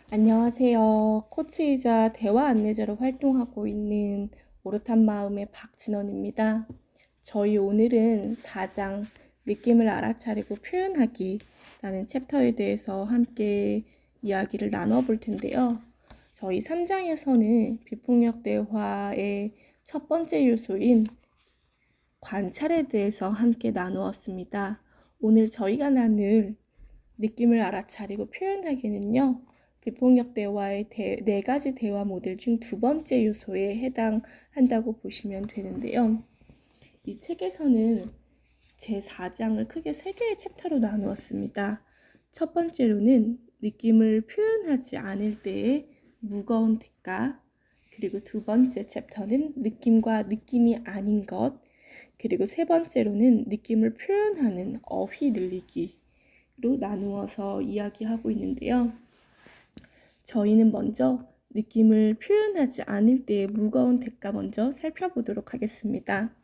안녕하세요. 코치이자 대화 안내자로 활동하고 있는 오롯한 마음의 박진원입니다. 저희 오늘은 4장 느낌을 알아차리고 표현하기 라는 챕터에 대해서 함께 이야기를 나눠볼 텐데요. 저희 3장에서는 비폭력 대화의 첫 번째 요소인 관찰에 대해서 함께 나누었습니다. 오늘 저희가 나눌 느낌을 알아차리고 표현하기는요. 비폭력 대화의 네 가지 대화 모델 중 두 번째 요소에 해당한다고 보시면 되는데요. 이 책에서는 제4장을 크게 3개의 챕터로 나누었습니다. 첫 번째로는 느낌을 표현하지 않을 때의 무거운 대가, 그리고 두 번째 챕터는 느낌과 느낌이 아닌 것, 그리고 세 번째로는 느낌을 표현하는 어휘 늘리기로 나누어서 이야기하고 있는데요. 저희는 먼저 느낌을 표현하지 않을 때의 무거운 대가 먼저 살펴보도록 하겠습니다.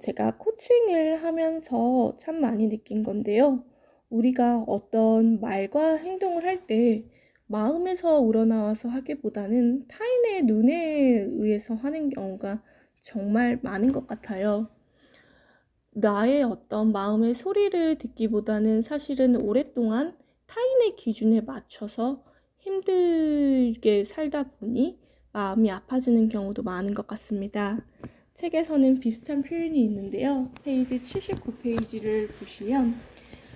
제가 코칭을 하면서 참 많이 느낀 건데요. 우리가 어떤 말과 행동을 할 때 마음에서 우러나와서 하기보다는 타인의 눈에 의해서 하는 경우가 정말 많은 것 같아요. 나의 어떤 마음의 소리를 듣기보다는 사실은 오랫동안 타인의 기준에 맞춰서 힘들게 살다 보니 마음이 아파지는 경우도 많은 것 같습니다. 책에서는 비슷한 표현이 있는데요. 페이지 79페이지를 보시면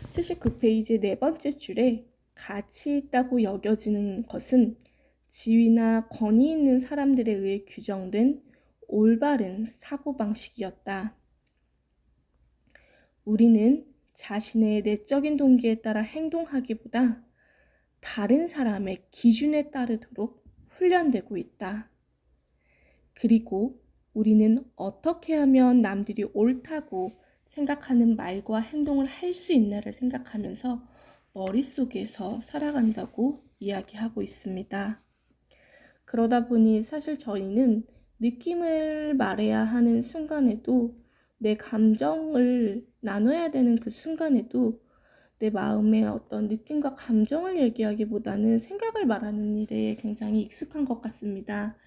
79페이지 네 번째 줄에 가치 있다고 여겨지는 것은 지위나 권위 있는 사람들에 의해 규정된 올바른 사고방식이었다. 우리는 자신의 내적인 동기에 따라 행동하기보다 다른 사람의 기준에 따르도록 훈련되고 있다. 그리고 우리는 어떻게 하면 남들이 옳다고 생각하는 말과 행동을 할 수 있나를 생각하면서 머릿속에서 살아간다고 이야기하고 있습니다. 그러다 보니 사실 저희는 느낌을 말해야 하는 순간에도 내 감정을 나눠야 되는 그 순간에도 내 마음의 어떤 느낌과 감정을 얘기하기보다는 생각을 말하는 일에 굉장히 익숙한 것 같습니다.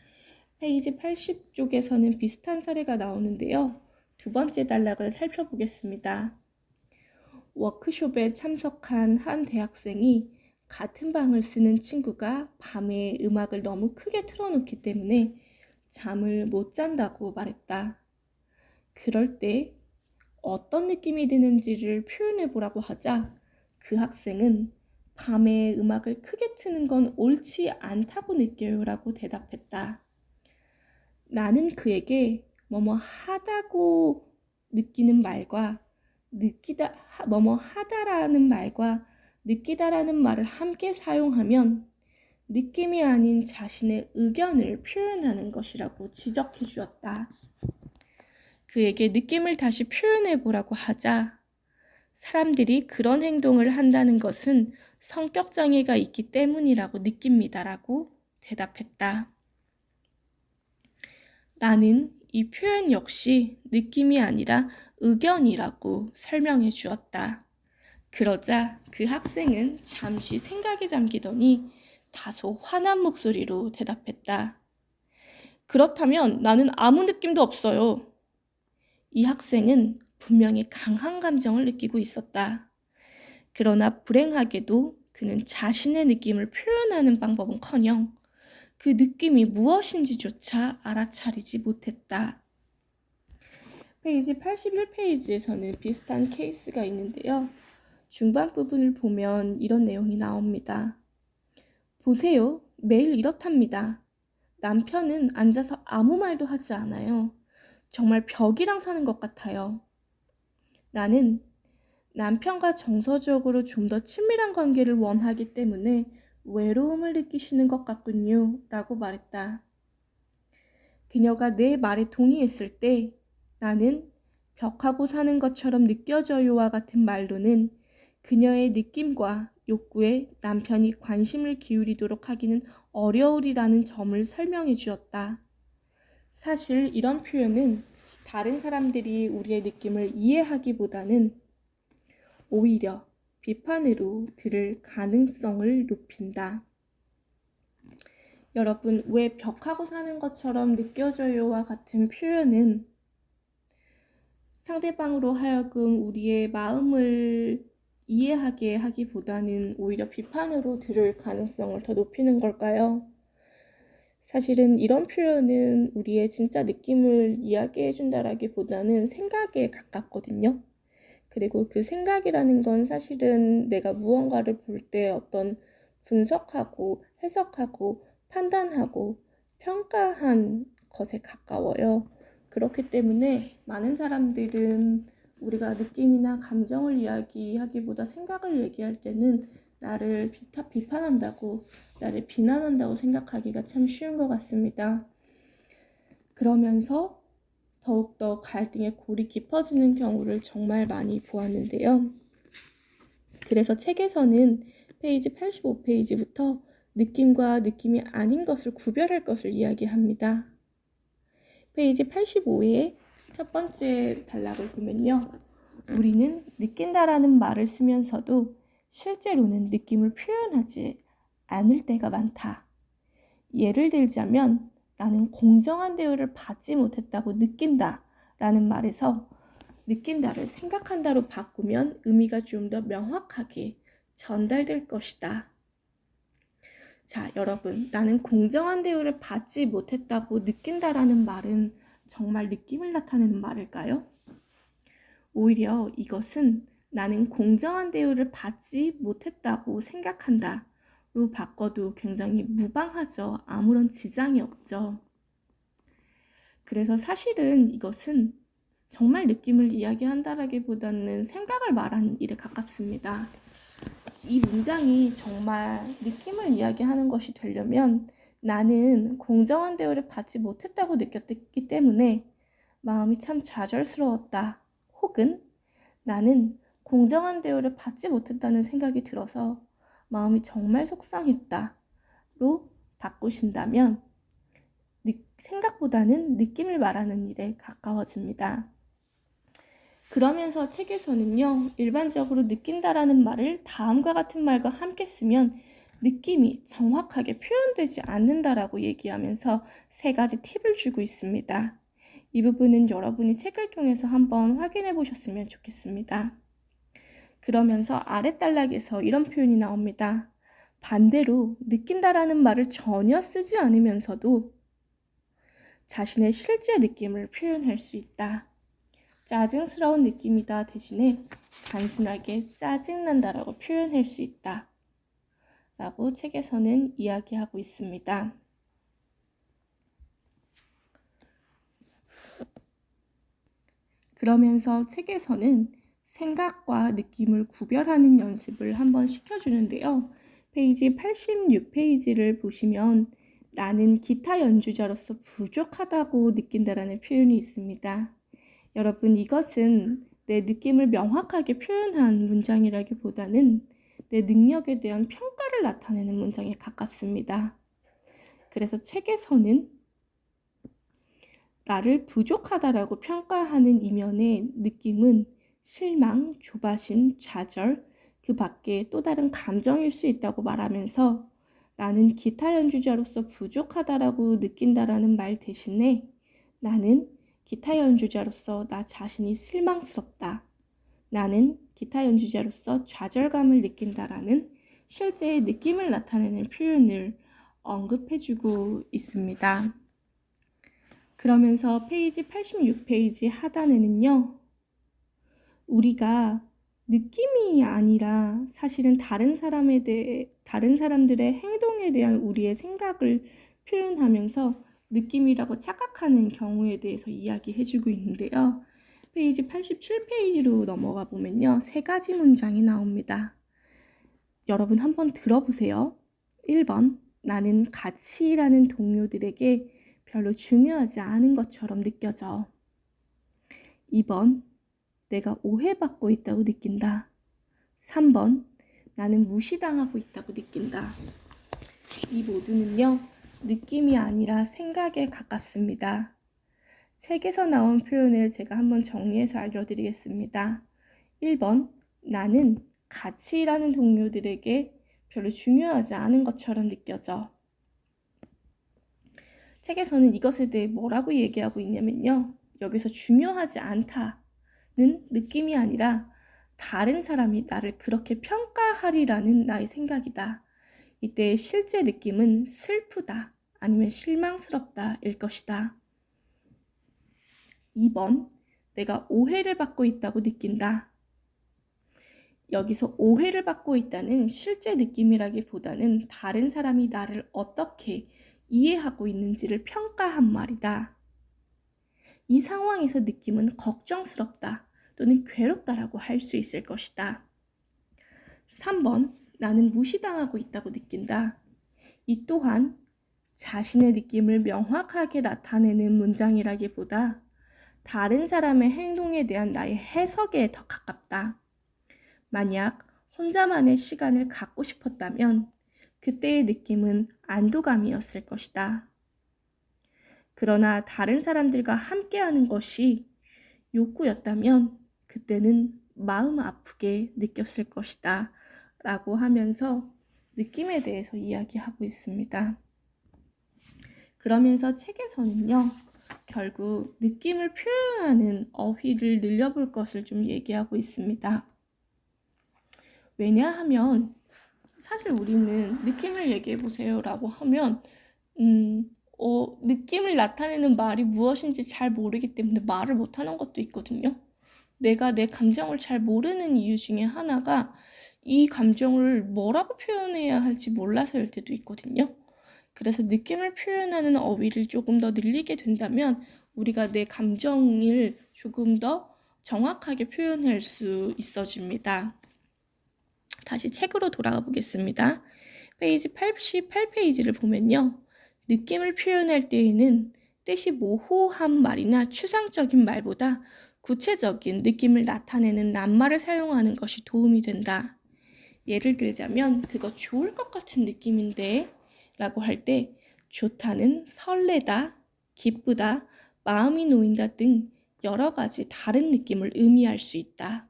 페이지 80쪽에서는 비슷한 사례가 나오는데요. 두 번째 단락을 살펴보겠습니다. 워크숍에 참석한 한 대학생이 같은 방을 쓰는 친구가 밤에 음악을 너무 크게 틀어놓기 때문에 잠을 못 잔다고 말했다. 그럴 때 어떤 느낌이 드는지를 표현해 보라고 하자 그 학생은 밤에 음악을 크게 트는 건 옳지 않다고 느껴요 라고 대답했다. 나는 그에게 뭐뭐 하다고 느끼는 말과 뭐뭐 하다라는 말과 느끼다라는 말을 함께 사용하면 느낌이 아닌 자신의 의견을 표현하는 것이라고 지적해 주었다. 그에게 느낌을 다시 표현해 보라고 하자 사람들이 그런 행동을 한다는 것은 성격 장애가 있기 때문이라고 느낍니다라고 대답했다. 나는 이 표현 역시 느낌이 아니라 의견이라고 설명해 주었다. 그러자 그 학생은 잠시 생각에 잠기더니 다소 화난 목소리로 대답했다. 그렇다면 나는 아무 느낌도 없어요. 이 학생은 분명히 강한 감정을 느끼고 있었다. 그러나 불행하게도 그는 자신의 느낌을 표현하는 방법은커녕 그 느낌이 무엇인지조차 알아차리지 못했다. 페이지 81페이지에서는 비슷한 케이스가 있는데요. 중반 부분을 보면 이런 내용이 나옵니다. 보세요. 매일 이렇답니다. 남편은 앉아서 아무 말도 하지 않아요. 정말 벽이랑 사는 것 같아요. 나는 남편과 정서적으로 좀 더 친밀한 관계를 원하기 때문에 외로움을 느끼시는 것 같군요. 라고 말했다. 그녀가 내 말에 동의했을 때 나는 벽하고 사는 것처럼 느껴져요와 같은 말로는 그녀의 느낌과 욕구에 남편이 관심을 기울이도록 하기는 어려우리라는 점을 설명해 주었다. 사실 이런 표현은 다른 사람들이 우리의 느낌을 이해하기보다는 오히려 비판으로 들을 가능성을 높인다. 여러분, 왜 벽하고 사는 것처럼 느껴져요와 같은 표현은 상대방으로 하여금 우리의 마음을 이해하게 하기보다는 오히려 비판으로 들을 가능성을 더 높이는 걸까요? 사실은 이런 표현은 우리의 진짜 느낌을 이야기해 준다라기보다는 생각에 가깝거든요. 그리고 그 생각이라는 건 사실은 내가 무언가를 볼 때 어떤 분석하고 해석하고 판단하고 평가한 것에 가까워요. 그렇기 때문에 많은 사람들은 우리가 느낌이나 감정을 이야기하기보다 생각을 얘기할 때는 나를 비판한다고, 나를 비난한다고 생각하기가 참 쉬운 것 같습니다. 그러면서 더욱더 갈등의 골이 깊어지는 경우를 정말 많이 보았는데요. 그래서 책에서는 페이지 85페이지부터 느낌과 느낌이 아닌 것을 구별할 것을 이야기합니다. 페이지 85의 첫 번째 단락을 보면요. 우리는 느낀다라는 말을 쓰면서도 실제로는 느낌을 표현하지 않을 때가 많다. 예를 들자면 나는 공정한 대우를 받지 못했다고 느낀다 라는 말에서 느낀다를 생각한다로 바꾸면 의미가 좀 더 명확하게 전달될 것이다. 자, 여러분, 나는 공정한 대우를 받지 못했다고 느낀다라는 말은 정말 느낌을 나타내는 말일까요? 오히려 이것은 나는 공정한 대우를 받지 못했다고 생각한다 로 바꿔도 굉장히 무방하죠. 아무런 지장이 없죠. 그래서 사실은 이것은 정말 느낌을 이야기한다라기보다는 생각을 말하는 일에 가깝습니다. 이 문장이 정말 느낌을 이야기하는 것이 되려면 나는 공정한 대우를 받지 못했다고 느꼈기 때문에 마음이 참 좌절스러웠다. 혹은 나는 공정한 대우를 받지 못했다는 생각이 들어서 마음이 정말 속상했다로 바꾸신다면 생각보다는 느낌을 말하는 일에 가까워집니다. 그러면서 책에서는요, 일반적으로 느낀다라는 말을 다음과 같은 말과 함께 쓰면 느낌이 정확하게 표현되지 않는다라고 얘기하면서 3가지 팁을 주고 있습니다. 이 부분은 여러분이 책을 통해서 한번 확인해 보셨으면 좋겠습니다. 그러면서 아랫단락에서 이런 표현이 나옵니다. 반대로 느낀다라는 말을 전혀 쓰지 않으면서도 자신의 실제 느낌을 표현할 수 있다. 짜증스러운 느낌이다 대신에 단순하게 짜증난다라고 표현할 수 있다. 라고 책에서는 이야기하고 있습니다. 그러면서 책에서는 생각과 느낌을 구별하는 연습을 한번 시켜주는데요. 페이지 86페이지를 보시면 나는 기타 연주자로서 부족하다고 느낀다라는 표현이 있습니다. 여러분, 이것은 내 느낌을 명확하게 표현한 문장이라기보다는 내 능력에 대한 평가를 나타내는 문장에 가깝습니다. 그래서 책에서는 나를 부족하다라고 평가하는 이면의 느낌은 실망, 조바심, 좌절, 그 밖에 또 다른 감정일 수 있다고 말하면서 나는 기타 연주자로서 부족하다라고 느낀다라는 말 대신에 나는 기타 연주자로서 나 자신이 실망스럽다. 나는 기타 연주자로서 좌절감을 느낀다라는 실제의 느낌을 나타내는 표현을 언급해주고 있습니다. 그러면서 페이지 86페이지 하단에는요. 우리가 느낌이 아니라 사실은 다른 사람들의 행동에 대한 우리의 생각을 표현하면서 느낌이라고 착각하는 경우에 대해서 이야기해주고 있는데요. 페이지 87페이지로 넘어가 보면요. 3가지 문장이 나옵니다. 여러분 한번 들어보세요. 1번, 나는 가치라는 동료들에게 별로 중요하지 않은 것처럼 느껴져. 2번, 내가 오해받고 있다고 느낀다. 3번, 나는 무시당하고 있다고 느낀다. 이 모두는요, 느낌이 아니라 생각에 가깝습니다. 책에서 나온 표현을 제가 한번 정리해서 알려드리겠습니다. 1번, 나는 같이 일하는 동료들에게 별로 중요하지 않은 것처럼 느껴져. 책에서는 이것에 대해 뭐라고 얘기하고 있냐면요. 여기서 중요하지 않다는 느낌이 아니라 다른 사람이 나를 그렇게 평가하리라는 나의 생각이다. 이때의 실제 느낌은 슬프다 아니면 실망스럽다일 것이다. 2번, 내가 오해를 받고 있다고 느낀다. 여기서 오해를 받고 있다는 실제 느낌이라기보다는 다른 사람이 나를 어떻게 이해하고 있는지를 평가한 말이다. 이 상황에서 느낌은 걱정스럽다 또는 괴롭다라고 할 수 있을 것이다. 3번, 나는 무시당하고 있다고 느낀다. 이 또한 자신의 느낌을 명확하게 나타내는 문장이라기보다 다른 사람의 행동에 대한 나의 해석에 더 가깝다. 만약 혼자만의 시간을 갖고 싶었다면 그때의 느낌은 안도감이었을 것이다. 그러나 다른 사람들과 함께하는 것이 욕구였다면 그때는 마음 아프게 느꼈을 것이다 라고 하면서 느낌에 대해서 이야기하고 있습니다. 그러면서 책에서는요, 결국 느낌을 표현하는 어휘를 늘려볼 것을 좀 얘기하고 있습니다. 왜냐하면 사실 우리는 느낌을 얘기해보세요 라고 하면 느낌을 나타내는 말이 무엇인지 잘 모르기 때문에 말을 못하는 것도 있거든요. 내가 내 감정을 잘 모르는 이유 중에 하나가 이 감정을 뭐라고 표현해야 할지 몰라서일 때도 있거든요. 그래서 느낌을 표현하는 어휘를 조금 더 늘리게 된다면 우리가 내 감정을 조금 더 정확하게 표현할 수 있어집니다. 다시 책으로 돌아가 보겠습니다. 페이지 88페이지를 보면요. 느낌을 표현할 때에는 뜻이 모호한 말이나 추상적인 말보다 구체적인 느낌을 나타내는 낱말을 사용하는 것이 도움이 된다. 예를 들자면 그거 좋을 것 같은 느낌인데 라고 할 때 좋다는 설레다, 기쁘다, 마음이 놓인다 등 여러 가지 다른 느낌을 의미할 수 있다.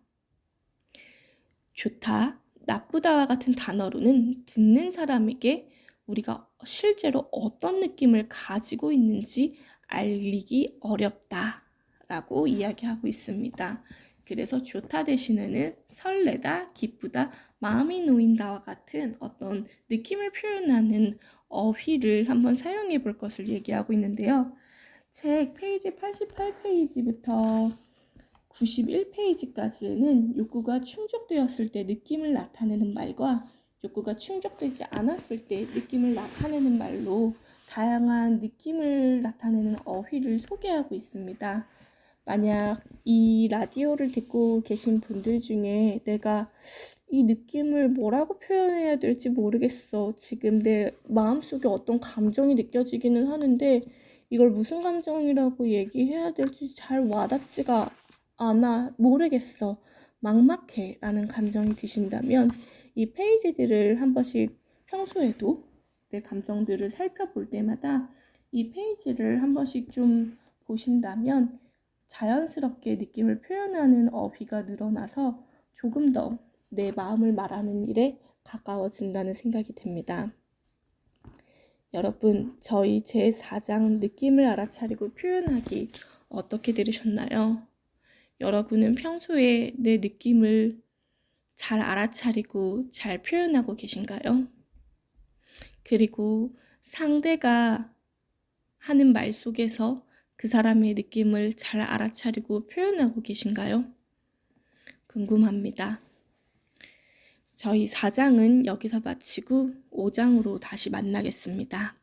좋다, 나쁘다와 같은 단어로는 듣는 사람에게 우리가 실제로 어떤 느낌을 가지고 있는지 알리기 어렵다 라고 이야기하고 있습니다. 그래서 좋다 대신에는 설레다, 기쁘다, 마음이 놓인다와 같은 어떤 느낌을 표현하는 어휘를 한번 사용해 볼 것을 얘기하고 있는데요. 책 페이지 88페이지부터 91페이지까지는 욕구가 충족되었을 때 느낌을 나타내는 말과 욕구가 충족되지 않았을 때 느낌을 나타내는 말로 다양한 느낌을 나타내는 어휘를 소개하고 있습니다. 만약 이 라디오를 듣고 계신 분들 중에 내가 이 느낌을 뭐라고 표현해야 될지 모르겠어. 지금 내 마음속에 어떤 감정이 느껴지기는 하는데 이걸 무슨 감정이라고 얘기해야 될지 잘 와닿지가 않아, 모르겠어, 막막해 라는 감정이 드신다면 이 페이지들을 한 번씩 평소에도 내 감정들을 살펴볼 때마다 이 페이지를 한 번씩 좀 보신다면 자연스럽게 느낌을 표현하는 어휘가 늘어나서 조금 더 내 마음을 말하는 일에 가까워진다는 생각이 듭니다. 여러분, 저희 제4장 느낌을 알아차리고 표현하기 어떻게 들으셨나요? 여러분은 평소에 내 느낌을 잘 알아차리고 잘 표현하고 계신가요? 그리고 상대가 하는 말 속에서 그 사람의 느낌을 잘 알아차리고 표현하고 계신가요? 궁금합니다. 저희 4장은 여기서 마치고 5장으로 다시 만나겠습니다.